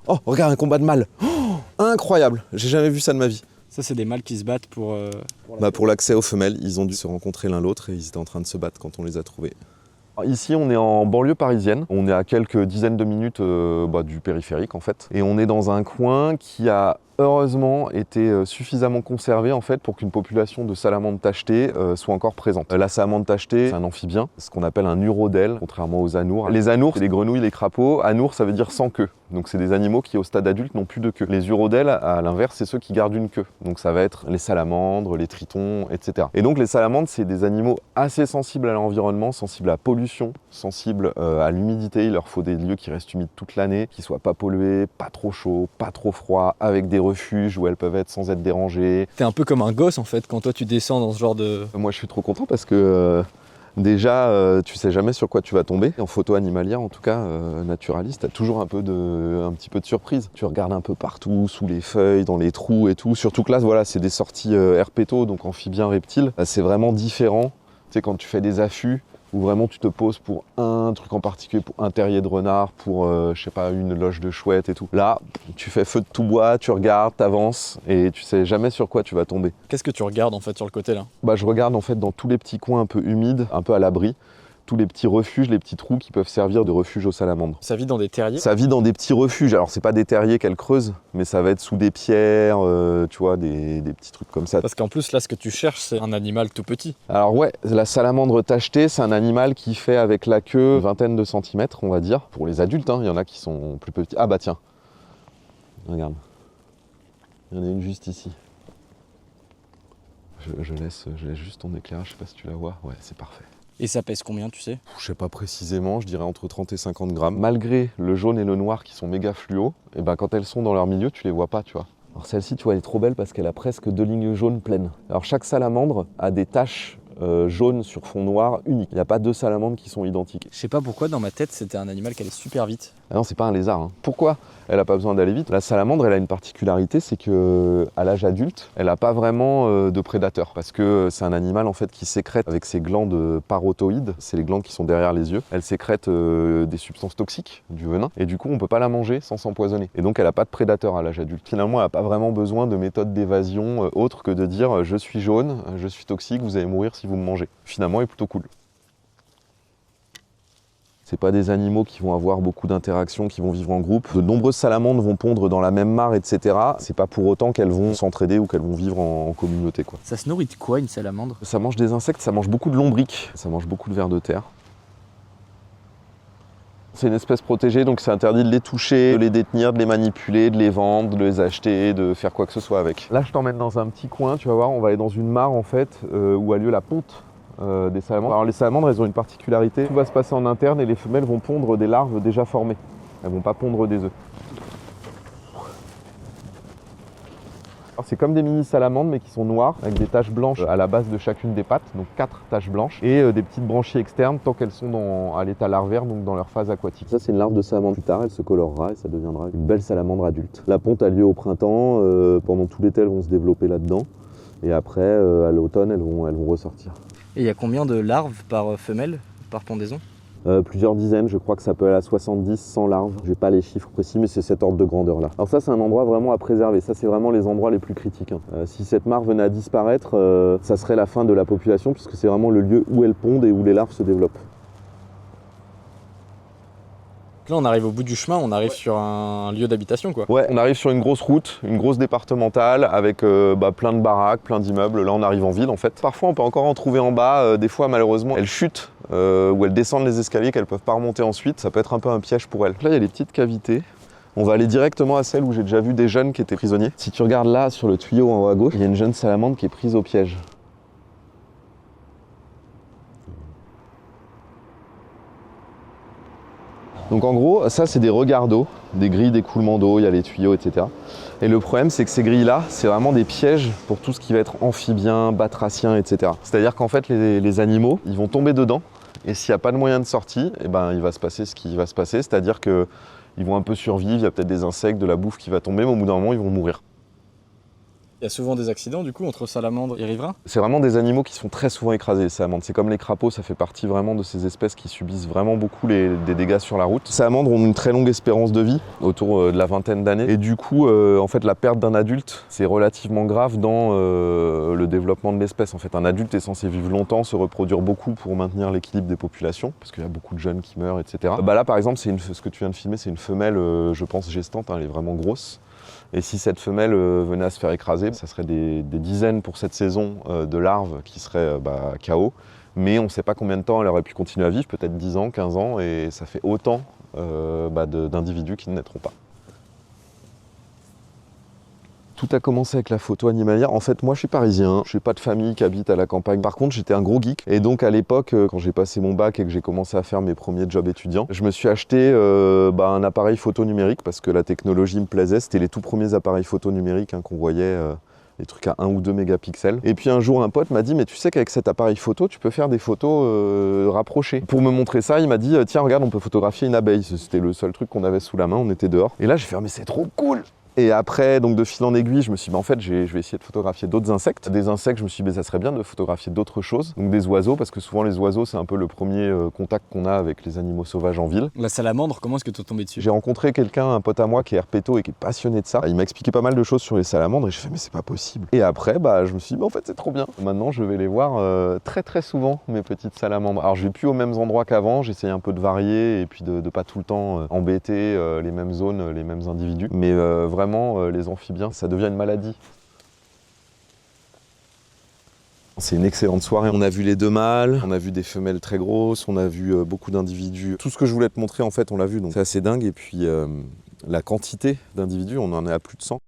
Oh, regarde, un combat de mâles. Oh, incroyable, j'ai jamais vu ça de ma vie. Ça, c'est des mâles qui se battent pour Pour l'accès aux femelles, ils ont dû se rencontrer l'un l'autre et ils étaient en train de se battre quand on les a trouvés. Ici, on est en banlieue parisienne. On est à quelques dizaines de minutes du périphérique, en fait. Et on est dans un coin qui a heureusement été suffisamment conservé en fait pour qu'une population de salamandres tachetées soit encore présente. La salamandre tachetée, c'est un amphibien, ce qu'on appelle un urodèle, contrairement aux anours. Les anours, c'est les grenouilles, les crapauds. Anours, ça veut dire sans queue. Donc c'est des animaux qui au stade adulte n'ont plus de queue. Les urodèles, à l'inverse, c'est ceux qui gardent une queue. Donc ça va être les salamandres, les tritons, etc. Et donc les salamandres, c'est des animaux assez sensibles à l'environnement, sensibles à la pollution, sensibles à l'humidité. Il leur faut des lieux qui restent humides toute l'année, qui soient pas pollués, pas trop chauds, pas trop froids, avec des refuges où elles peuvent être sans être dérangées. T'es un peu comme un gosse en fait quand toi tu descends dans ce genre de... Moi je suis trop content parce que déjà tu sais jamais sur quoi tu vas tomber. En photo animalière en tout cas, naturaliste, t'as toujours un petit peu de surprise. Tu regardes un peu partout, sous les feuilles, dans les trous et tout. Surtout que là voilà, c'est des sorties herpéto, donc amphibiens, reptiles. C'est vraiment différent. Tu sais quand tu fais des affûts, où vraiment tu te poses pour un truc en particulier, pour un terrier de renard, pour, je sais pas, une loge de chouette et tout. Là, tu fais feu de tout bois, tu regardes, t'avances et tu sais jamais sur quoi tu vas tomber. Qu'est-ce que tu regardes en fait sur le côté là? Je regarde en fait dans tous les petits coins un peu humides, un peu à l'abri, tous les petits refuges, les petits trous qui peuvent servir de refuge aux salamandres. Ça vit dans des terriers? Ça vit dans des petits refuges. Alors c'est pas des terriers qu'elles creusent, mais ça va être sous des pierres, tu vois, des petits trucs comme ça. Parce qu'en plus là, ce que tu cherches, c'est un animal tout petit. Alors ouais, la salamandre tachetée, c'est un animal qui fait avec la queue une vingtaine de centimètres, on va dire. Pour les adultes, il y en a qui sont plus petits. Ah bah tiens, regarde, il y en a une juste ici. Je laisse juste ton éclairage, je sais pas si tu la vois. Ouais, c'est parfait. Et ça pèse combien, tu sais? Je sais pas précisément, je dirais entre 30 et 50 grammes. Malgré le jaune et le noir qui sont méga fluo, et quand elles sont dans leur milieu, tu les vois pas, tu vois. Alors celle-ci, tu vois, elle est trop belle parce qu'elle a presque 2 lignes jaunes pleines. Alors chaque salamandre a des taches jaunes sur fond noir uniques. Il n'y a pas 2 salamandres qui sont identiques. Je sais pas pourquoi, dans ma tête, c'était un animal qui allait super vite. Ah non, c'est pas un lézard. Hein. Pourquoi elle n'a pas besoin d'aller vite? La salamandre, elle a une particularité, c'est qu'à l'âge adulte, elle n'a pas vraiment de prédateur. Parce que c'est un animal en fait qui sécrète avec ses glandes parotoïdes, c'est les glandes qui sont derrière les yeux. Elle sécrète des substances toxiques, du venin, et du coup, on ne peut pas la manger sans s'empoisonner. Et donc, elle n'a pas de prédateur à l'âge adulte. Finalement, elle n'a pas vraiment besoin de méthode d'évasion autre que de dire je suis jaune, je suis toxique, vous allez mourir si vous me mangez. Finalement, elle est plutôt cool. C'est pas des animaux qui vont avoir beaucoup d'interactions, qui vont vivre en groupe. De nombreuses salamandres vont pondre dans la même mare, etc. C'est pas pour autant qu'elles vont s'entraider ou qu'elles vont vivre en communauté, quoi. Ça se nourrit de quoi, une salamandre? Ça mange des insectes, ça mange beaucoup de lombriques, ça mange beaucoup de vers de terre. C'est une espèce protégée, donc c'est interdit de les toucher, de les détenir, de les manipuler, de les vendre, de les acheter, de faire quoi que ce soit avec. Là, je t'emmène dans un petit coin, tu vas voir, on va aller dans une mare en fait, où a lieu la ponte des salamandres. Alors les salamandres, elles ont une particularité, tout va se passer en interne et les femelles vont pondre des larves déjà formées. Elles vont pas pondre des œufs. C'est comme des mini salamandres mais qui sont noires avec des taches blanches à la base de chacune des pattes, donc 4 taches blanches et des petites branchies externes tant qu'elles sont à l'état larvaire, donc dans leur phase aquatique. Ça c'est une larve de salamandre. Plus tard elle se colorera et ça deviendra une belle salamandre adulte. La ponte a lieu au printemps, pendant tout l'été elles vont se développer là-dedans et après à l'automne elles vont ressortir. Et il y a combien de larves par femelle, par pondaison? Plusieurs dizaines, je crois que ça peut aller à 70, 100 larves. J'ai pas les chiffres précis, mais c'est cet ordre de grandeur là. Alors ça, c'est un endroit vraiment à préserver. Ça, c'est vraiment les endroits les plus critiques. Si cette mare venait à disparaître, ça serait la fin de la population, puisque c'est vraiment le lieu où elles pondent et où les larves se développent. Là, on arrive au bout du chemin, on arrive sur un lieu d'habitation, quoi. Ouais, on arrive sur une grosse route, une grosse départementale, avec plein de baraques, plein d'immeubles. Là, on arrive en ville, en fait. Parfois, on peut encore en trouver en bas. Des fois, malheureusement, elles chutent ou elles descendent les escaliers qu'elles peuvent pas remonter ensuite. Ça peut être un peu un piège pour elles. Là, il y a des petites cavités. On va aller directement à celle où j'ai déjà vu des jeunes qui étaient prisonniers. Si tu regardes là, sur le tuyau en haut à gauche, il y a une jeune salamandre qui est prise au piège. Donc en gros, ça c'est des regards d'eau, des grilles d'écoulement d'eau, il y a les tuyaux, etc. Et le problème c'est que ces grilles-là, c'est vraiment des pièges pour tout ce qui va être amphibien, batracien, etc. C'est-à-dire qu'en fait les animaux, ils vont tomber dedans et s'il n'y a pas de moyen de sortie, il va se passer ce qui va se passer, c'est-à-dire qu'ils vont un peu survivre, il y a peut-être des insectes, de la bouffe qui va tomber, mais au bout d'un moment ils vont mourir. Il y a souvent des accidents du coup entre salamandres et riverains. C'est vraiment des animaux qui sont très souvent écrasés, les salamandres. C'est comme les crapauds, ça fait partie vraiment de ces espèces qui subissent vraiment beaucoup des dégâts sur la route. Les salamandres ont une très longue espérance de vie, autour de la vingtaine d'années. Et du coup, en fait, la perte d'un adulte, c'est relativement grave dans le développement de l'espèce. En fait, un adulte est censé vivre longtemps, se reproduire beaucoup pour maintenir l'équilibre des populations, parce qu'il y a beaucoup de jeunes qui meurent, etc. Là, par exemple, ce que tu viens de filmer, c'est une femelle, je pense, gestante, hein, elle est vraiment grosse. Et si cette femelle venait à se faire écraser, ça serait des dizaines pour cette saison de larves qui seraient KO. Mais on ne sait pas combien de temps elle aurait pu continuer à vivre, peut-être 10 ans, 15 ans, et ça fait autant d'individus qui ne naîtront pas. Tout a commencé avec la photo animalière. En fait, moi, je suis parisien, je n'ai pas de famille qui habite à la campagne. Par contre, j'étais un gros geek. Et donc, à l'époque, quand j'ai passé mon bac et que j'ai commencé à faire mes premiers jobs étudiants, je me suis acheté un appareil photo numérique parce que la technologie me plaisait. C'était les tout premiers appareils photo numériques qu'on voyait, les trucs à 1 ou 2 mégapixels. Et puis un jour, un pote m'a dit « Mais tu sais qu'avec cet appareil photo, tu peux faire des photos rapprochées. » Pour me montrer ça, il m'a dit « Tiens, regarde, on peut photographier une abeille. » C'était le seul truc qu'on avait sous la main, on était dehors. Et là, j'ai fait « Mais c'est trop cool !» Et après, donc de fil en aiguille, je me suis dit, en fait, je vais essayer de photographier d'autres insectes. Des insectes, je me suis dit, ça serait bien de photographier d'autres choses. Donc des oiseaux, parce que souvent les oiseaux, c'est un peu le premier contact qu'on a avec les animaux sauvages en ville. La salamandre, comment est-ce que tu es tombé dessus? J'ai rencontré quelqu'un, un pote à moi, qui est herpéto et qui est passionné de ça. Il m'a expliqué pas mal de choses sur les salamandres et je me suis fait, mais c'est pas possible. Et après, je me suis dit, en fait, c'est trop bien. Maintenant, je vais les voir très très souvent, mes petites salamandres. Alors, je vais plus aux mêmes endroits qu'avant, j'essaye un peu de varier et puis de pas tout le temps embêter les mêmes zones, les mêmes individus. Mais vraiment, les amphibiens, ça devient une maladie. C'est une excellente soirée. On a vu les 2 mâles, on a vu des femelles très grosses, on a vu beaucoup d'individus. Tout ce que je voulais te montrer, en fait, on l'a vu, donc c'est assez dingue. Et puis, la quantité d'individus, on en est à plus de 100.